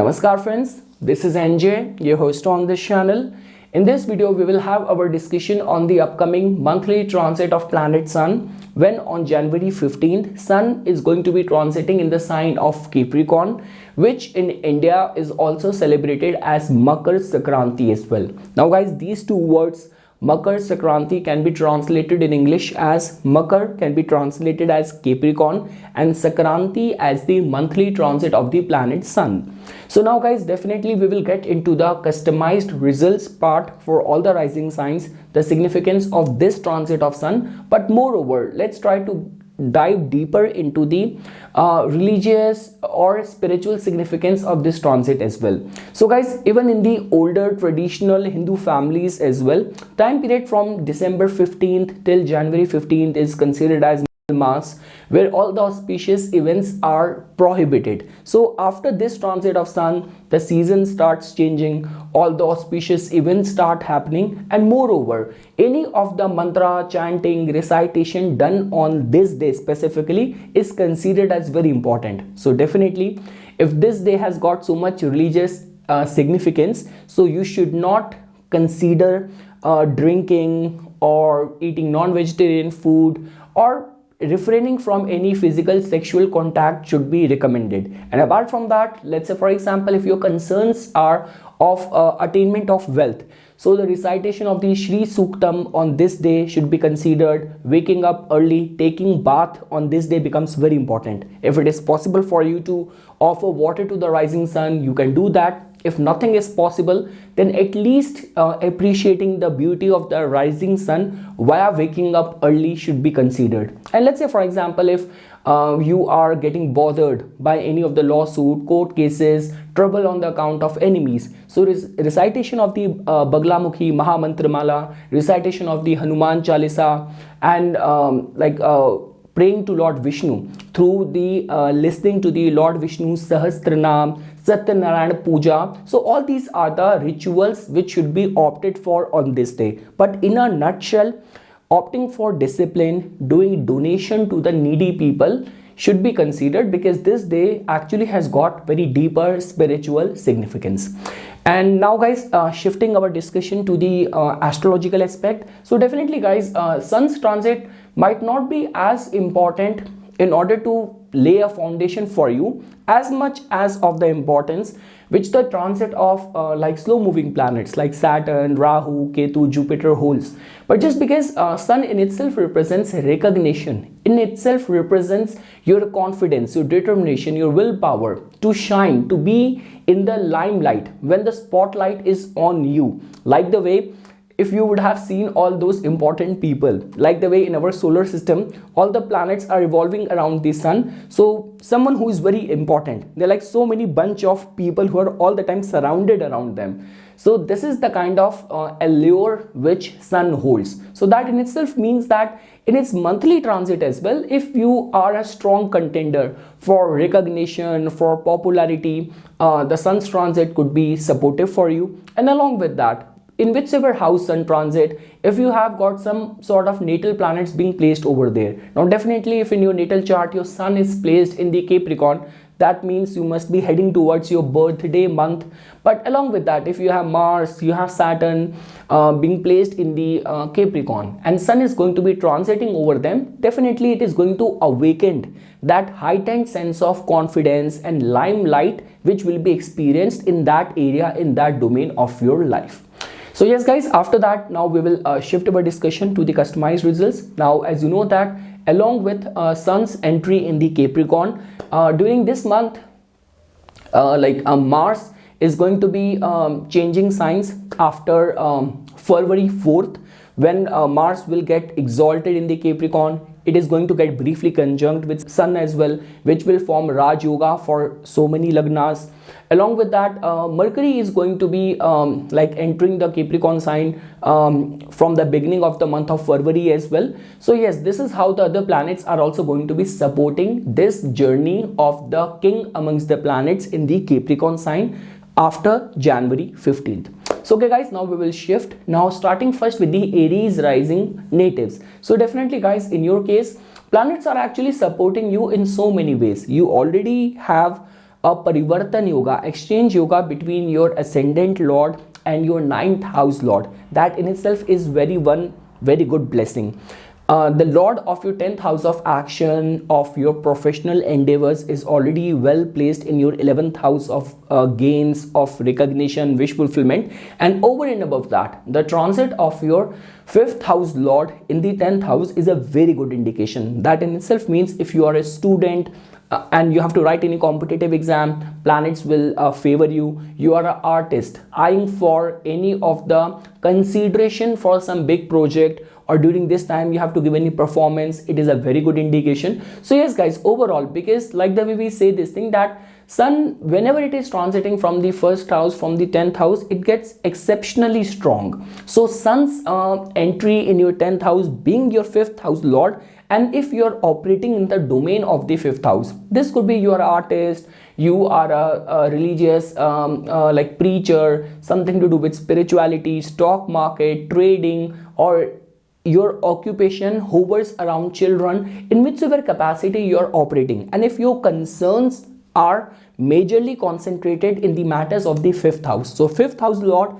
Namaskar friends, this is NJ, your host on this channel. In this video, we will have our discussion on the upcoming monthly transit of planet Sun, when on January 15th, Sun is going to be transiting in the sign of Capricorn, which in India is also celebrated as Makar Sankranti as well. Now guys, these two words, Makar Sankranti, can be translated in English as Makar, can be translated as Capricorn, and Sankranti as the monthly transit of the planet Sun. So now guys, definitely we will get into the customized results part for all the rising signs, the significance of this transit of Sun. But moreover, let's try to dive deeper into the religious or spiritual significance of this transit as well. So guys, even in the older traditional Hindu families as well, time period from December 15th till January 15th is considered as Mass, where all the auspicious events are prohibited. So after this transit of Sun, the season starts changing, all the auspicious events start happening, and moreover, any of the mantra, chanting, recitation done on this day specifically is considered as very important. So definitely, if this day has got so much religious significance, so you should not consider drinking or eating non-vegetarian food, or refraining from any physical sexual contact should be recommended. And apart from that, let's say for example, if your concerns are of attainment of wealth, so the recitation of the Shri Suktam on this day should be considered. Waking up early, taking bath on this day becomes very important. If it is possible for you to offer water to the rising sun, you can do that. If nothing is possible, then at least appreciating the beauty of the rising sun via waking up early should be considered. And let's say for example, if you are getting bothered by any of the lawsuit, court cases, trouble on the account of enemies, so recitation of the Baglamukhi Mahamantramala, recitation of the Hanuman Chalisa, and praying to Lord Vishnu through the listening to the Lord Vishnu's Sahasranam, Satyanarayana Puja. So all these are the rituals which should be opted for on this day. But in a nutshell, opting for discipline, doing donation to the needy people should be considered, because this day actually has got very deeper spiritual significance. And now guys, shifting our discussion to the astrological aspect. So definitely guys, Sun's transit might not be as important in order to lay a foundation for you as much as of the importance which the transit of slow moving planets like Saturn, Rahu, Ketu, Jupiter holds. But just because Sun in itself represents recognition, in itself represents your confidence, your determination, your willpower to shine, to be in the limelight when the spotlight is on you. Like the way, if you would have seen all those important people, like the way in our solar system, all the planets are revolving around the sun. So someone who is very important, they're like so many bunch of people who are all the time surrounded around them. So this is the kind of allure which Sun holds. So that in itself means that in its monthly transit as well, if you are a strong contender for recognition, for popularity, the Sun's transit could be supportive for you. And along with that, in whichever house Sun transit, if you have got some sort of natal planets being placed over there. Now definitely if in your natal chart your Sun is placed in the Capricorn, that means you must be heading towards your birthday month. But along with that, if you have Mars, you have Saturn being placed in the Capricorn, and Sun is going to be transiting over them, definitely it is going to awaken that heightened sense of confidence and limelight which will be experienced in that area, in that domain of your life. So yes guys, after that, now we will shift our discussion to the customized results. Now as you know that along with Sun's entry in the Capricorn, during this month, Mars is going to be changing signs after February 4th, when Mars will get exalted in the Capricorn. It is going to get briefly conjunct with Sun as well, which will form Raj Yoga for so many Lagnas. Along with that, Mercury is going to be entering the Capricorn sign from the beginning of the month of February as well. So yes, this is how the other planets are also going to be supporting this journey of the king amongst the planets in the Capricorn sign after January 15th. So okay guys, now we will shift. Now starting first with the Aries rising natives. So definitely guys, in your case, planets are actually supporting you in so many ways. You already have a parivartan yoga, exchange yoga between your ascendant lord and your ninth house lord. That in itself is very good blessing. The lord of your 10th house of action, of your professional endeavors, is already well placed in your 11th house of gains, of recognition, wish fulfillment. And over and above that, the transit of your 5th house lord in the 10th house is a very good indication. That in itself means if you are a student and you have to write any competitive exam, planets will favor you. You are an artist eyeing for any of the consideration for some big project, or during this time you have to give any performance, it is a very good indication. So yes guys, overall, because like the way we say this thing, that sun, whenever it is transiting from the 1st house, from the 10th house, it gets exceptionally strong. So sun's entry in your 10th house being your 5th house lord, and if you are operating in the domain of the 5th house, this could be you are an artist, you are a religious like preacher, something to do with spirituality, stock market, trading, or your occupation hovers around children, in whichever capacity you are operating, and if your concerns are majorly concentrated in the matters of the 5th house. So 5th house lord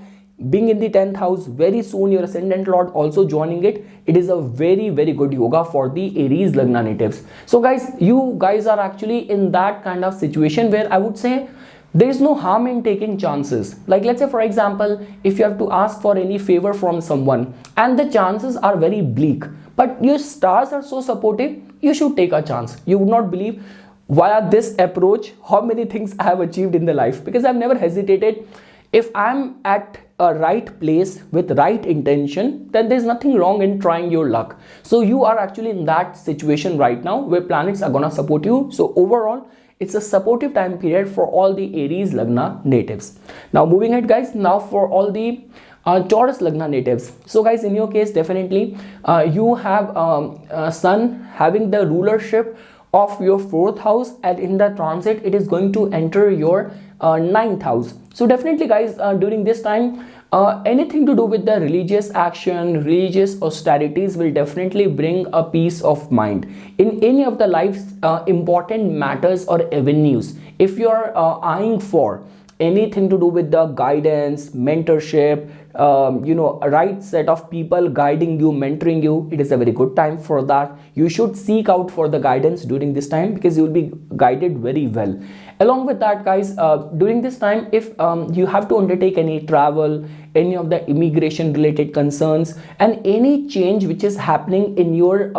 being in the 10th house, very soon your ascendant lord also joining it, it is a very good yoga for the Aries Lagna natives. So guys, you guys are actually in that kind of situation where I would say there is no harm in taking chances. Like let's say for example, if you have to ask for any favor from someone and the chances are very bleak, but your stars are so supportive, you should take a chance. You would not believe via this approach how many things I have achieved in the life, because I've never hesitated. If I'm at a right place with right intention, then there's nothing wrong in trying your luck. So you are actually in that situation right now where planets are gonna support you. So overall, it's a supportive time period for all the Aries Lagna natives. Now moving ahead guys, now for all the Taurus Lagna natives. So guys, in your case, definitely you have sun having the rulership of your 4th house, and in the transit it is going to enter your 9th house. So definitely guys, during this time, anything to do with the religious action, religious austerities will definitely bring a peace of mind in any of the life's important matters or avenues. If you are eyeing for anything to do with the guidance, mentorship, a right set of people guiding you, mentoring you, it is a very good time for that. You should seek out for the guidance during this time, because you will be guided very well. Along with that guys, during this time, if you have to undertake any travel, any of the immigration related concerns, and any change which is happening in your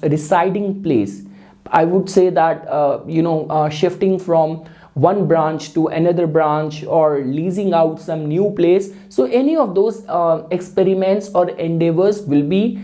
residing place, I would say that shifting from one branch to another branch, or leasing out some new place, so any of those experiments or endeavors will be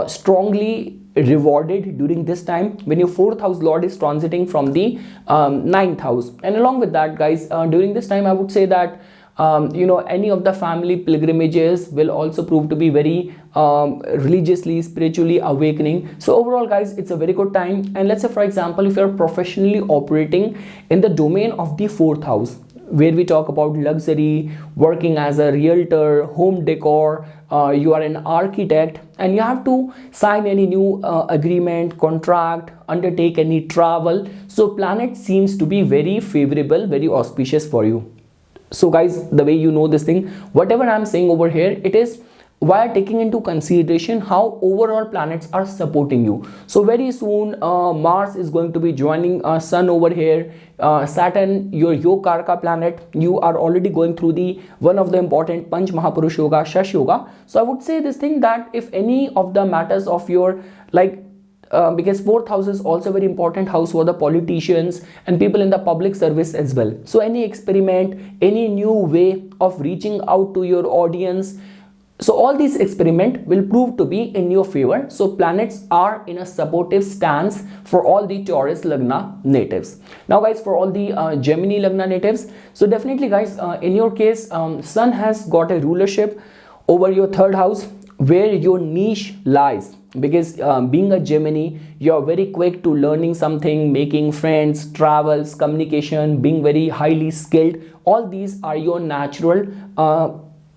strongly rewarded during this time when your 4th house lord is transiting from the 9th house. And along with that guys, during this time I would say that any of the family pilgrimages will also prove to be very religiously, spiritually awakening. So overall guys, it's a very good time. And let's say for example, if you're professionally operating in the domain of the 4th house, where we talk about luxury, working as a realtor, home decor, you are an architect, and you have to sign any new agreement, contract, undertake any travel, so planet seems to be very favorable, very auspicious for you. So guys, the way you know this thing, whatever I'm saying over here, it is while taking into consideration how overall planets are supporting you. So very soon Mars is going to be joining Sun over here, Saturn, your Yokarka planet. You are already going through the one of the important Panch Mahapurush Yoga, Shash Yoga. So I would say this thing, that if any of the matters of your because 4th house is also a very important house for the politicians and people in the public service as well. So any experiment, any new way of reaching out to your audience, so all these experiment will prove to be in your favor. So planets are in a supportive stance for all the Taurus Lagna natives. Now guys, for all the Gemini Lagna natives, so definitely guys, in your case, Sun has got a rulership over your 3rd house, where your niche lies. Because being a Gemini, you're very quick to learning something, making friends, travels, communication, being very highly skilled. All these are your natural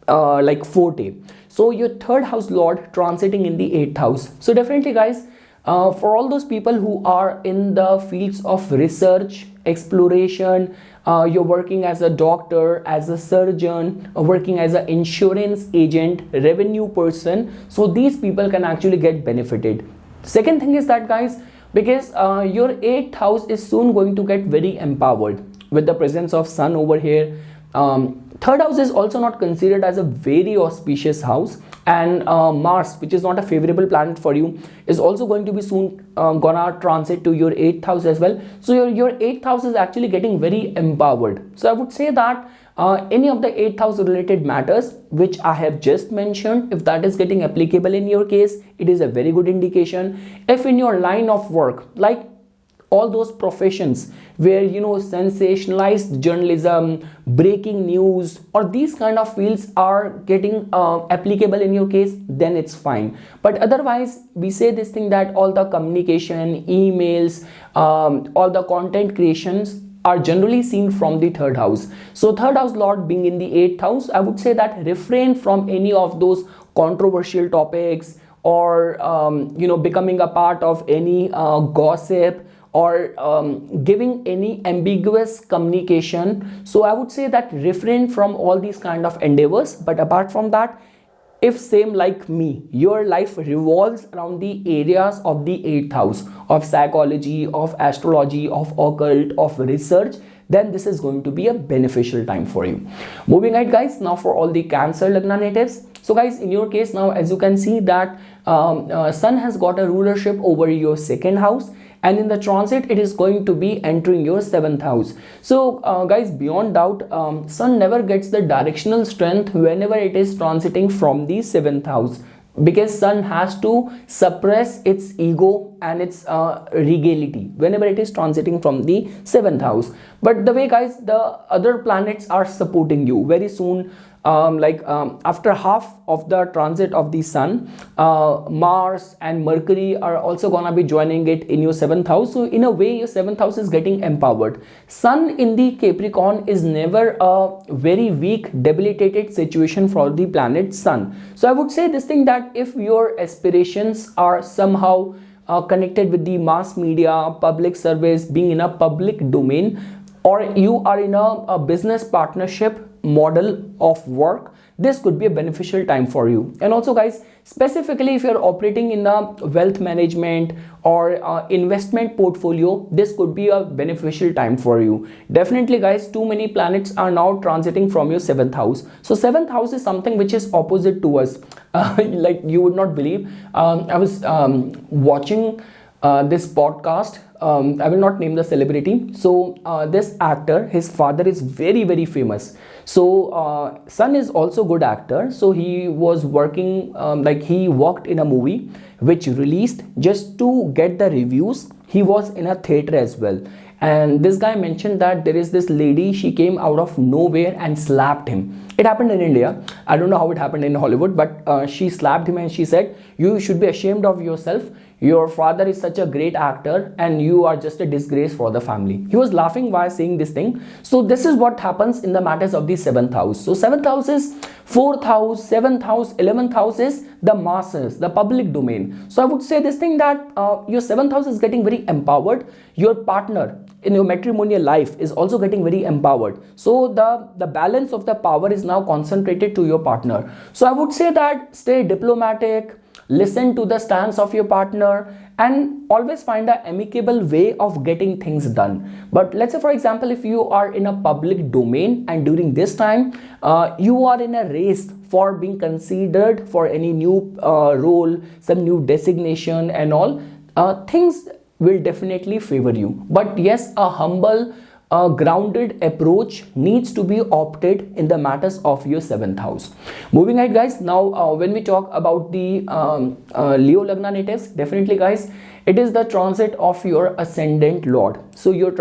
forte. So your 3rd house lord transiting in the 8th house. So definitely guys, for all those people who are in the fields of research, exploration, you're working as a doctor, as a surgeon, working as an insurance agent, revenue person, so these people can actually get benefited. Second thing is that, guys, because your 8th house is soon going to get very empowered with the presence of sun over here. Third house is also not considered as a very auspicious house, and Mars, which is not a favorable planet for you, is also going to be soon gonna transit to your 8th house as well. So your 8th house is actually getting very empowered. So I would say that any of the 8th house related matters which I have just mentioned, if that is getting applicable in your case, it is a very good indication. If in your line of work, like all those professions where, you know, sensationalized journalism, breaking news, or these kind of fields are getting applicable in your case, then it's fine. But otherwise, we say this thing that all the communication, emails, all the content creations are generally seen from the 3rd house. So 3rd house lord being in the 8th house, I would say that refrain from any of those controversial topics, or you know, becoming a part of any gossip, or giving any ambiguous communication. So I would say that refrain from all these kind of endeavors. But apart from that, if same like me, your life revolves around the areas of the 8th house of psychology, of astrology, of occult, of research, then this is going to be a beneficial time for you. Moving ahead, guys, now for all the Cancer Lagna natives. So guys, in your case now, as you can see that sun has got a rulership over your 2nd house, and in the transit it is going to be entering your 7th house. So guys, beyond doubt, sun never gets the directional strength whenever it is transiting from the 7th house, because sun has to suppress its ego and its regality whenever it is transiting from the 7th house. But the way, guys, the other planets are supporting you very soon, after half of the transit of the sun, Mars and Mercury are also gonna be joining it in your 7th house. So in a way, your 7th house is getting empowered. Sun in the Capricorn is never a very weak, debilitated situation for the planet sun. So I would say this thing that if your aspirations are somehow connected with the mass media, public service, being in a public domain, or you are in a business partnership model of work, this could be a beneficial time for you. And also, guys, specifically if you're operating in a wealth management or investment portfolio, this could be a beneficial time for you. Definitely, guys, too many planets are now transiting from your 7th house. So 7th house is something which is opposite to us. Like you would not believe, I was watching this podcast. I will not name the celebrity. So this actor, his father is very, very famous. So son is also good actor. So he was working, he worked in a movie which released. Just to get the reviews, he was in a theater as well. And this guy mentioned that there is this lady, she came out of nowhere and slapped him. It happened in India. I don't know how it happened in Hollywood, but she slapped him and she said, "You should be ashamed of yourself. Your father is such a great actor and you are just a disgrace for the family." He was laughing while saying this thing. So this is what happens in the matters of the 7th house. So 7th house is 4th house, 7th house, 11th house is the masses, the public domain. So I would say this thing that your 7th house is getting very empowered. Your partner in your matrimonial life is also getting very empowered. So the balance of the power is now concentrated to your partner. So I would say that stay diplomatic, listen to the stance of your partner, and always find an amicable way of getting things done. But let's say, for example, if you are in a public domain and during this time you are in a race for being considered for any new role, some new designation and all, things will definitely favor you. But yes, a humble, grounded approach needs to be opted in the matters of your 7th house. Moving ahead, guys, now when we talk about the Leo Lagna natives, definitely, guys, it is the transit of your ascendant lord. So your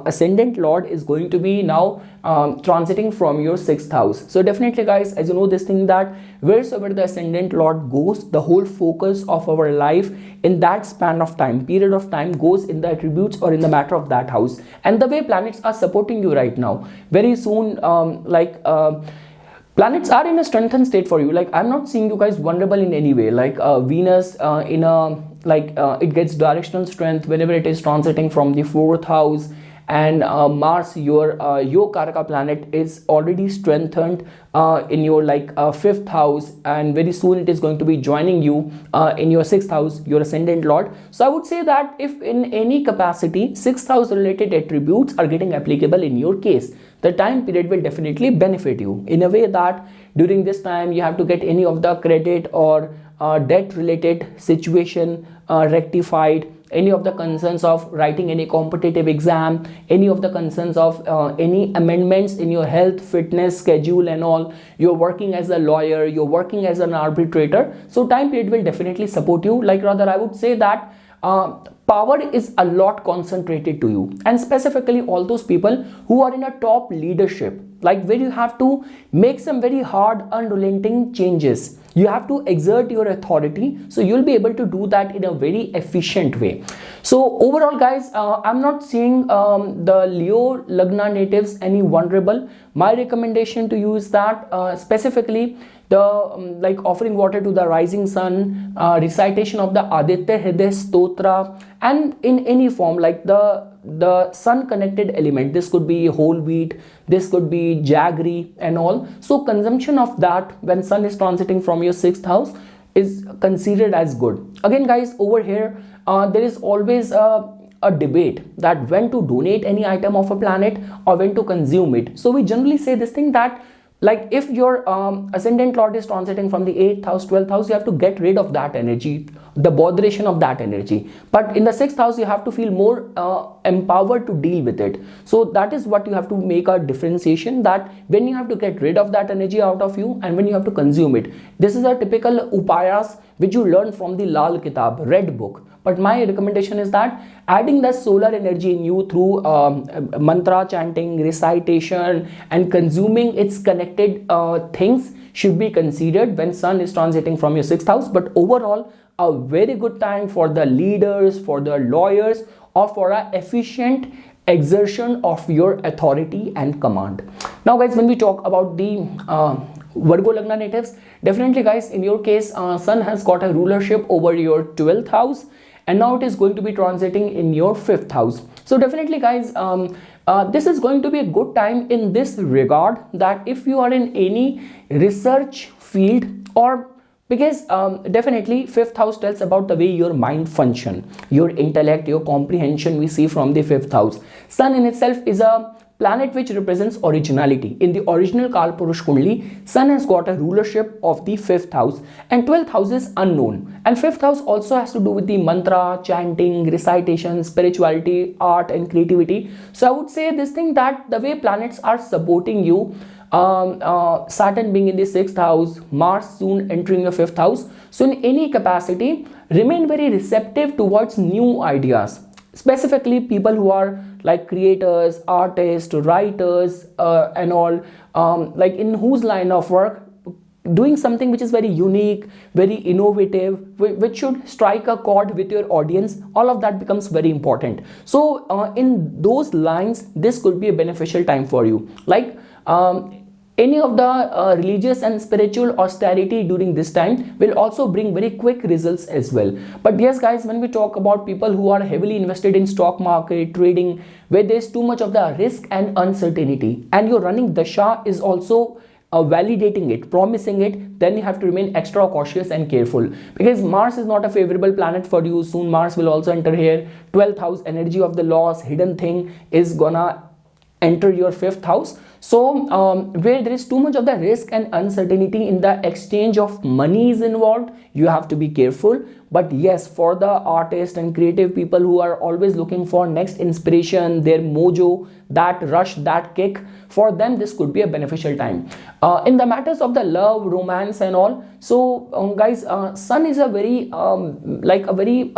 ascendant lord is going to be now transiting from your 6th house. So definitely, guys, as you know this thing that wheresoever the ascendant lord goes, the whole focus of our life in that span of time, period of time, goes in the attributes or in the matter of that house. And the way planets are supporting you right now, very soon, planets are in a strengthened state for you. Like, I'm not seeing you guys vulnerable in any way. Like Venus in a it gets directional strength whenever it is transiting from the 4th house, and Mars, your Karaka planet, is already strengthened in your fifth house, and very soon it is going to be joining you in your sixth house, your ascendant lord. So I would say that if in any capacity sixth house related attributes are getting applicable in your case, the time period will definitely benefit you in a way that during this time you have to get any of the credit or debt related situation rectified, any of the concerns of writing any competitive exam, any of the concerns of any amendments in your health, fitness schedule and all. You're working as a lawyer, you're working as an arbitrator, so time period will definitely support you. Rather, I would say that power is a lot concentrated to you, and specifically all those people who are in a top leadership, where you have to make some very hard, unrelenting changes. You have to exert your authority, so you'll be able to do that in a very efficient way. So overall guys, I'm not seeing the Leo Lagna natives any vulnerable. My recommendation to you is that specifically the offering water to the rising sun, recitation of the Aditya Hriday Stotra, and in any form the sun connected element. This could be whole wheat, this could be jaggery and all. So consumption of that when sun is transiting from your sixth house is considered as good. Again guys, over here there is always a debate that when to donate any item of a planet or when to consume it. So we generally say this thing that if your ascendant lord is transiting from the 8th house, 12th house, you have to get rid of that energy, the botheration of that energy. But in the 6th house, you have to feel more empowered to deal with it. So that is what you have to make a differentiation, that when you have to get rid of that energy out of you and when you have to consume it. This is a typical upayas which you learn from the Lal Kitab, red book. But my recommendation is that adding the solar energy in you through mantra chanting, recitation and consuming its connected things should be considered when sun is transiting from your 6th house. But overall, a very good time for the leaders, for the lawyers, or for an efficient exertion of your authority and command. Now guys, when we talk about the Virgo Lagna natives, definitely guys, in your case, sun has got a rulership over your 12th house, and now it is going to be transiting in your 5th house. So definitely guys, this is going to be a good time in this regard, that if you are in any research field, or because definitely 5th house tells about the way your mind function, your intellect, your comprehension we see from the 5th house. Sun in itself is a planet which represents originality. In the original Kalpurush Kundli, sun has got a rulership of the 5th house, and 12th house is unknown, and 5th house also has to do with the mantra, chanting, recitation, spirituality, art and creativity. So I would say this thing, that the way planets are supporting you, Saturn being in the 6th house, Mars soon entering your 5th house, so in any capacity remain very receptive towards new ideas. Specifically people who are like creators, artists, writers and all, in whose line of work doing something which is very unique, very innovative, which should strike a chord with your audience, all of that becomes very important. So in those lines, this could be a beneficial time for you. Any of the religious and spiritual austerity during this time will also bring very quick results as well. But yes guys, when we talk about people who are heavily invested in stock market, trading, where there's too much of the risk and uncertainty, and you're running dasha is also validating it, promising it, then you have to remain extra cautious and careful, because Mars is not a favorable planet for you. Soon Mars will also enter here. 12th house, energy of the loss, hidden thing, is gonna enter your 5th house. So where there is too much of the risk and uncertainty in the exchange of money is involved, you have to be careful. But yes, for the artists and creative people who are always looking for next inspiration, their mojo, that rush, that kick, for them this could be a beneficial time. In the matters of the love, romance and all, so guys, sun is a very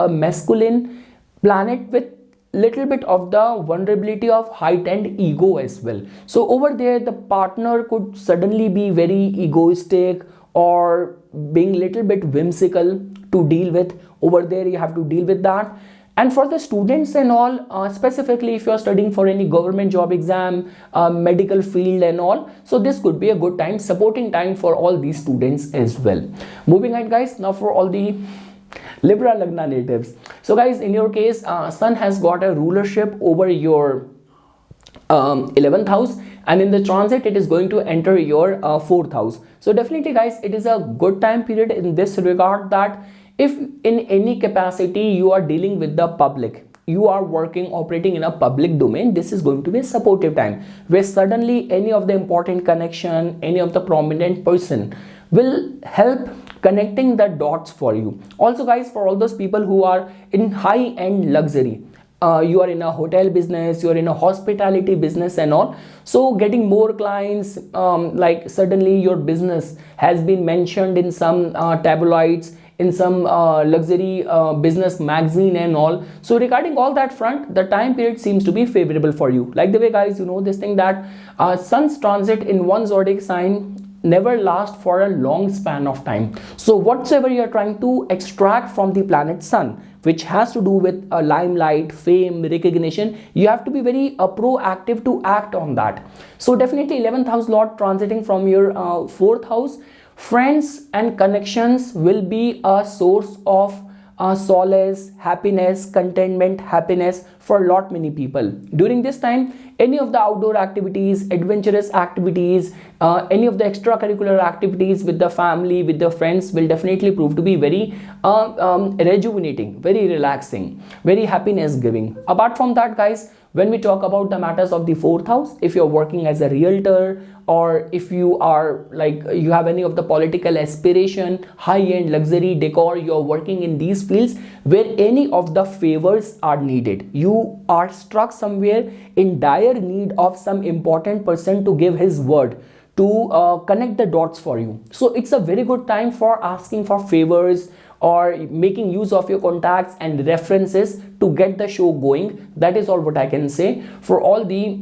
masculine planet with little bit of the vulnerability of heightened ego as well. So over there the partner could suddenly be very egoistic or being little bit whimsical to deal with. Over there you have to deal with that. And for the students and all, specifically if you are studying for any government job exam, medical field and all, so this could be a good time, supporting time for all these students as well. Moving ahead guys, now for all the Libra Lagna natives. So guys, in your case, sun has got a rulership over your 11th house, and in the transit it is going to enter your 4th house. So definitely guys, it is a good time period in this regard, that if in any capacity you are dealing with the public, you are working, operating in a public domain, this is going to be a supportive time where suddenly any of the important connection, any of the prominent person will help connecting the dots for you. Also guys, for all those people who are in high-end luxury, you are in a hotel business, you are in a hospitality business and all, so getting more clients, like suddenly your business has been mentioned in some tabloids, in some luxury business magazine and all. So regarding all that front, the time period seems to be favorable for you. Like the way guys, you know this thing that sun's transit in one zodiac sign never last for a long span of time. So whatsoever you are trying to extract from the planet sun, which has to do with limelight, fame, recognition, you have to be very proactive to act on that. So definitely 11th house lord transiting from your 4th house, friends and connections will be a source of solace, happiness, contentment, happiness for a lot many people. During this time, any of the outdoor activities, adventurous activities, any of the extracurricular activities with the family, with the friends will definitely prove to be very rejuvenating, very relaxing, very happiness giving. Apart from that guys, when we talk about the matters of the 4th house, if you're working as a realtor, or if you are like you have any of the political aspiration, high-end luxury decor, you're working in these fields where any of the favors are needed, you are struck somewhere in dire need of some important person to give his word, to connect the dots for you. So it's a very good time for asking for favors or making use of your contacts and references to get the show going. That is all what I can say for all the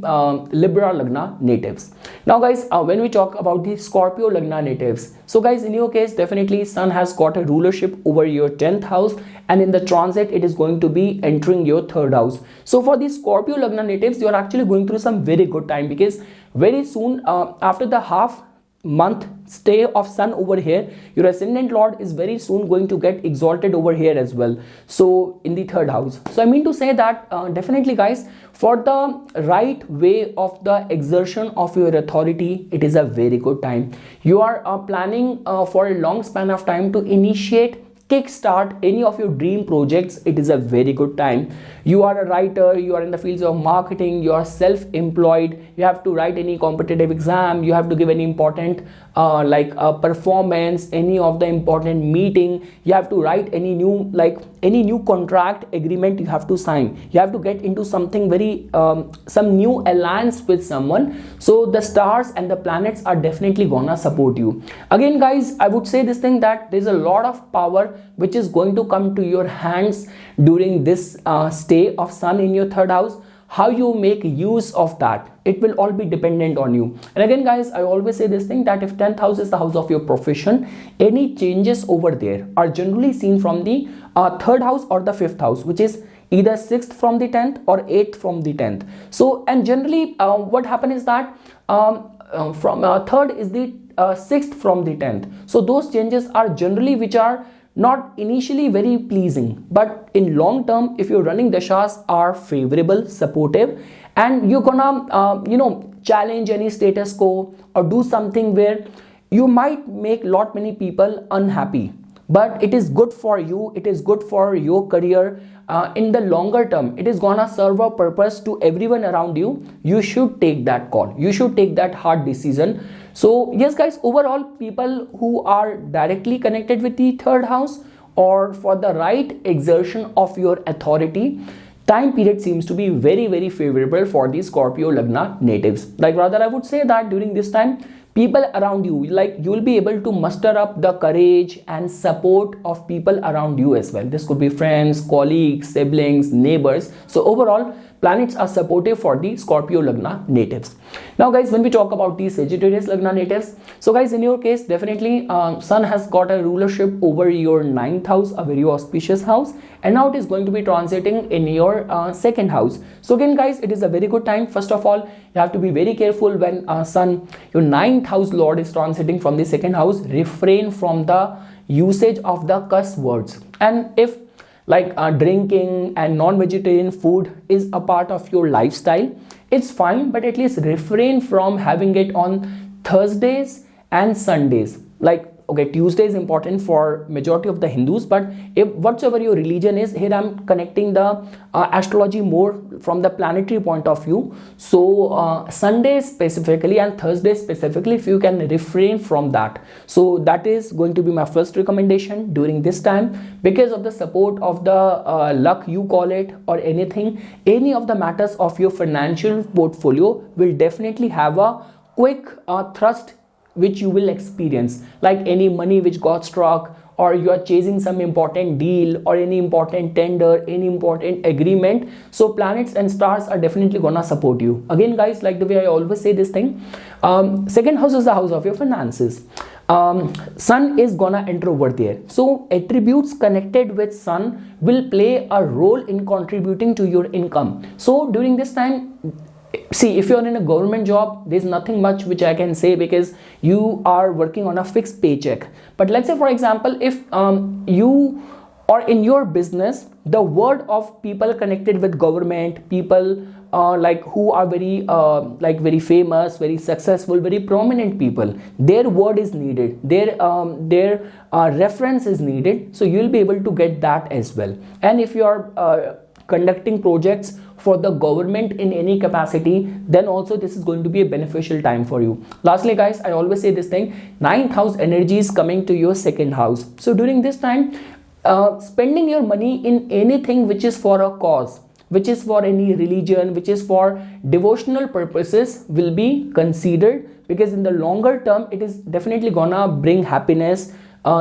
Libra Lagna natives. Now guys, when we talk about the Scorpio Lagna natives, so guys, in your case, definitely Sun has got a rulership over your 10th house, and in the transit it is going to be entering your 3rd house. So for the Scorpio Lagna natives, you are actually going through some very good time, because very soon after the half month stay of sun over here, your ascendant lord is very soon going to get exalted over here as well, so in the 3rd house. So I mean to say that definitely guys, for the right way of the exertion of your authority, it is a very good time. You are planning for a long span of time to initiate, kickstart any of your dream projects. It is a very good time. You are a writer, you are in the fields of marketing, you are self-employed, you have to write any competitive exam, you have to give any important performance, any of the important meeting, you have to write any new contract agreement you have to sign, you have to get into something very some new alliance with someone. So the stars and the planets are definitely gonna support you. Again guys, I would say this thing that there's a lot of power which is going to come to your hands during this stay of sun in your 3rd house. How you make use of that, it will all be dependent on you. And again guys, I always say this thing that if 10th house is the house of your profession, any changes over there are generally seen from the 3rd house or the 5th house, which is either 6th from the 10th or 8th from the 10th. So and generally what happens is that from 3rd is the 6th from the 10th. So those changes are generally which are not initially very pleasing, but in long term, if your running dashas are favorable, supportive, and you're gonna challenge any status quo or do something where you might make many people unhappy, but it is good for you, it is good for your career. In the longer term, it is gonna serve a purpose to everyone around you. You should take that call, you should take that hard decision. So yes guys, overall, people who are directly connected with the 3rd house or for the right exertion of your authority, time period seems to be very, very favorable for the Scorpio Lagna natives. Like rather, I would say that during this time, people around you, like you will be able to muster up the courage and support of people around you as well. This could be friends, colleagues, siblings, neighbors. So overall, planets are supportive for the Scorpio Lagna natives. Now guys, when we talk about the Sagittarius Lagna natives, so guys, in your case, definitely Sun has got a rulership over your 9th house, a very auspicious house, and now it is going to be transiting in your 2nd house. So again guys, it is a very good time. First of all, you have to be very careful when Sun, your 9th house lord, is transiting from the 2nd house. Refrain from the usage of the cuss words, and if like drinking and non-vegetarian food is a part of your lifestyle, it's fine, but at least refrain from having it on Thursdays and Sundays. Like, okay, Tuesday is important for majority of the Hindus, but if whatsoever your religion is, here I'm connecting the astrology more from the planetary point of view. So Sundays specifically and Thursdays specifically, if you can refrain from that, so that is going to be my first recommendation during this time, because of the support of the luck, you call it, or anything, any of the matters of your financial portfolio will definitely have a quick thrust which you will experience, like any money which got struck, or you are chasing some important deal or any important tender, any important agreement. So planets and stars are definitely gonna support you. Again guys, like the way I always say this thing, second house is the house of your finances. Sun is gonna enter over there, so attributes connected with sun will play a role in contributing to your income. So during this time, see, if you're in a government job, there's nothing much which I can say, because you are working on a fixed paycheck. But let's say for example, if you or in your business, the word of people connected with government, people like who are very like very famous, very successful, very prominent people, their word is needed, their reference is needed, so you'll be able to get that as well. And if you are conducting projects for the government in any capacity, then also this is going to be a beneficial time for you. Lastly guys, I always say this thing, 9th house energy is coming to your second house. So during this time, spending your money in anything which is for a cause, which is for any religion, which is for devotional purposes, will be considered, because in the longer term it is definitely gonna bring happiness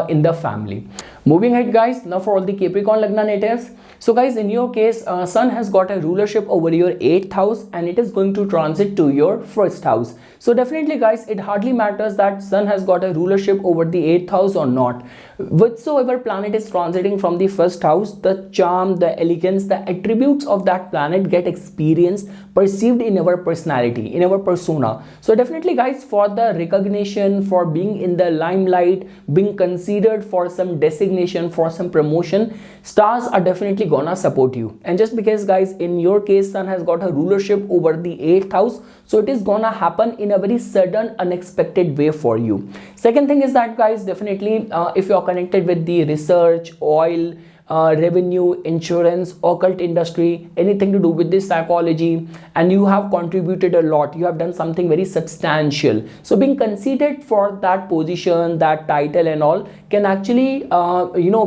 in the family. Moving ahead guys, now for all the Capricorn Lagna natives. So guys, in your case, sun has got a rulership over your 8th house, and it is going to transit to your 1st house. So definitely guys, it hardly matters that sun has got a rulership over the 8th house or not. Whichsoever planet is transiting from the 1st house, the charm, the elegance, the attributes of that planet get experienced, perceived in our personality, in our persona. So definitely guys, for the recognition, for being in the limelight, being considered for some designation, for some promotion, stars are definitely gonna support you. And just because guys, in your case, sun has got a rulership over the 8th house, so it is gonna happen in a very sudden, unexpected way for you. Second thing is that guys, definitely if you are connected with the research, oil, revenue, insurance, occult industry, anything to do with this psychology, and you have contributed a lot, you have done something very substantial, so being considered for that position, that title and all can actually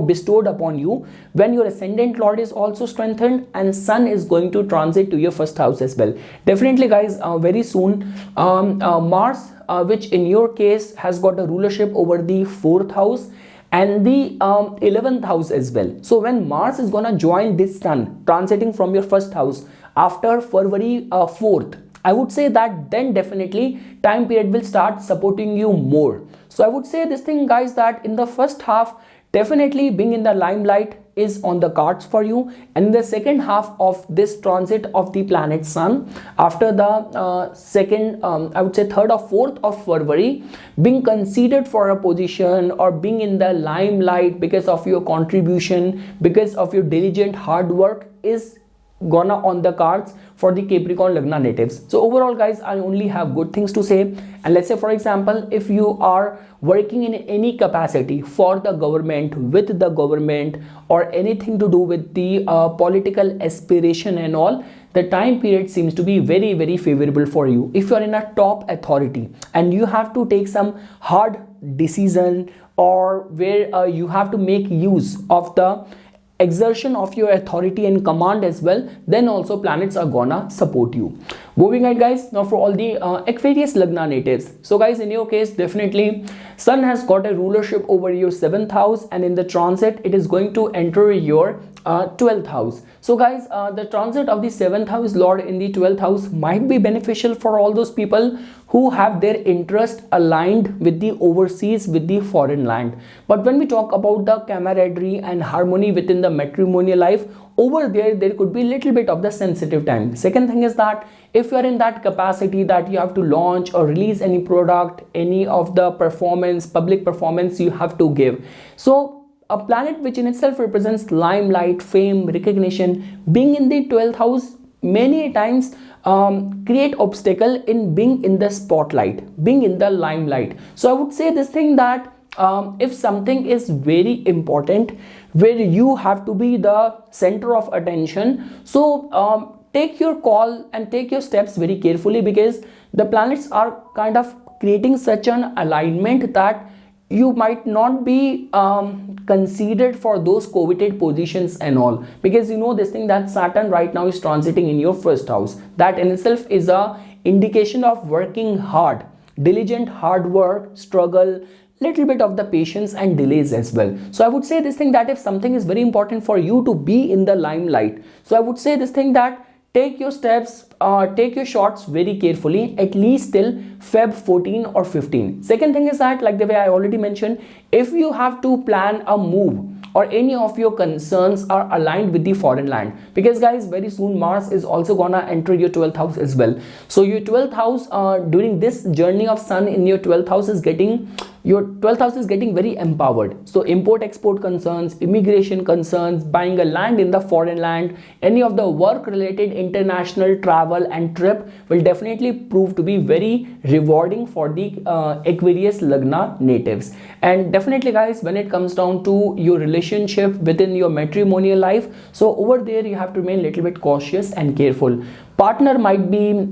bestowed upon you when your ascendant lord is also strengthened and sun is going to transit to your 1st house as well. Definitely guys, very soon Mars, which in your case has got a rulership over the 4th house and the 11th house as well. So when Mars is gonna join this sun transiting from your 1st house after February 4th, I would say that then definitely time period will start supporting you more. So I would say this thing guys, that in the first half, definitely being in the limelight is on the cards for you, and in the second half of this transit of the planet sun after the second I would say 3rd or 4th of February, being considered for a position or being in the limelight because of your contribution, because of your diligent hard work is gonna on the cards for the Capricorn Lagna natives. So overall guys, I only have good things to say. And let's say for example, if you are working in any capacity for the government, with the government, or anything to do with the political aspiration and all, the time period seems to be very, very favorable for you. If you are in a top authority and you have to take some hard decision, or where you have to make use of the exertion of your authority and command as well, then also planets are gonna support you. Moving ahead guys, now for all the Aquarius Lagna natives. So guys, in your case, definitely sun has got a rulership over your 7th house, and in the transit it is going to enter your 12th house. So guys, the transit of the 7th house lord in the 12th house might be beneficial for all those people who have their interest aligned with the overseas, with the foreign land. But when we talk about the camaraderie and harmony within the matrimonial life, over there could be a little bit of the sensitive time. Second thing is that if you are in that capacity that you have to launch or release any product, any of the performance, public performance you have to give, so a planet which in itself represents limelight, fame, recognition, being in the 12th house many times create obstacle in being in the spotlight, being in the limelight. So I would say this thing that if something is very important where you have to be the center of attention, so take your call and take your steps very carefully, because the planets are kind of creating such an alignment that you might not be considered for those coveted positions and all, because you know this thing that Saturn right now is transiting in your first house. That in itself is a indication of working hard, diligent hard work, struggle, little bit of the patience and delays as well. So I would say this thing that if something is very important for you to be in the limelight, so I would say this thing that take your steps, take your shots very carefully, at least till Feb 14 or 15. Second thing is that, like the way I already mentioned, if you have to plan a move or any of your concerns are aligned with the foreign land, because guys, very soon Mars is also gonna enter your 12th house as well. So your 12th house during this journey of Sun in your 12th house is getting, your 12th house is getting very empowered. So import export concerns, immigration concerns, buying a land in the foreign land, any of the work related international travel and trip will definitely prove to be very rewarding for the Aquarius Lagna natives. And definitely guys, when it comes down to your relationship within your matrimonial life, so over there you have to remain a little bit cautious and careful. Partner might be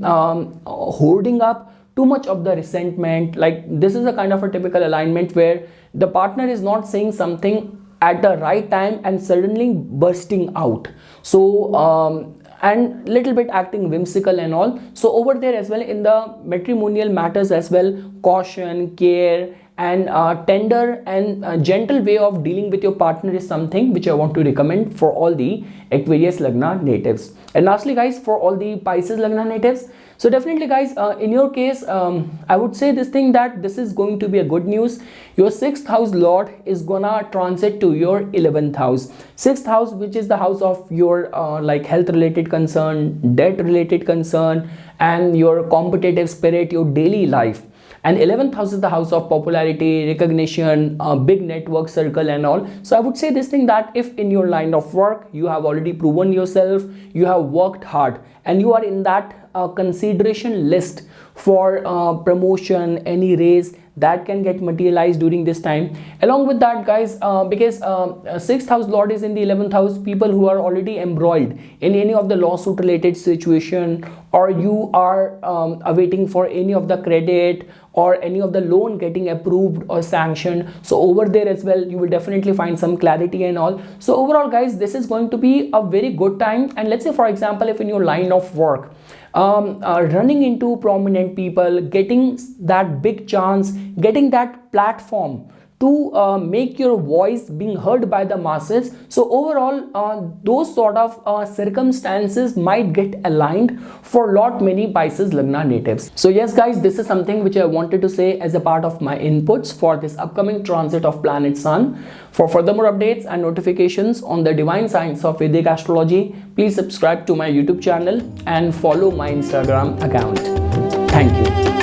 hoarding up too much of the resentment. Like this is a kind of a typical alignment where the partner is not saying something at the right time and suddenly bursting out. So and little bit acting whimsical and all. So over there as well in the matrimonial matters as well, caution, care and tender and gentle way of dealing with your partner is something which I want to recommend for all the Aquarius Lagna natives. And lastly guys, for all the Pisces Lagna natives, so definitely guys, in your case, I would say this thing that this is going to be a good news. Your 6th house lord is gonna transit to your 11th house. 6th house, which is the house of your like health related concern, debt related concern and your competitive spirit, your daily life. And 11th house is the house of popularity, recognition, big network circle and all. So I would say this thing that if in your line of work you have already proven yourself, you have worked hard and you are in that consideration list for promotion, any raise that can get materialized during this time. Along with that guys, because 6th house lord is in the 11th house, people who are already embroiled in any of the lawsuit related situation, or you are awaiting for any of the credit or any of the loan getting approved or sanctioned, so over there as well you will definitely find some clarity and all. So overall guys, this is going to be a very good time. And let's say for example, if in your line of work running into prominent people, getting that big chance, getting that platform to make your voice being heard by the masses, so overall those sort of circumstances might get aligned for lot many Pisces Lagna natives. So yes guys, this is something which I wanted to say as a part of my inputs for this upcoming transit of planet Sun. For further more updates and notifications on the divine science of Vedic astrology, please subscribe to my YouTube channel and follow my Instagram account. Thank you.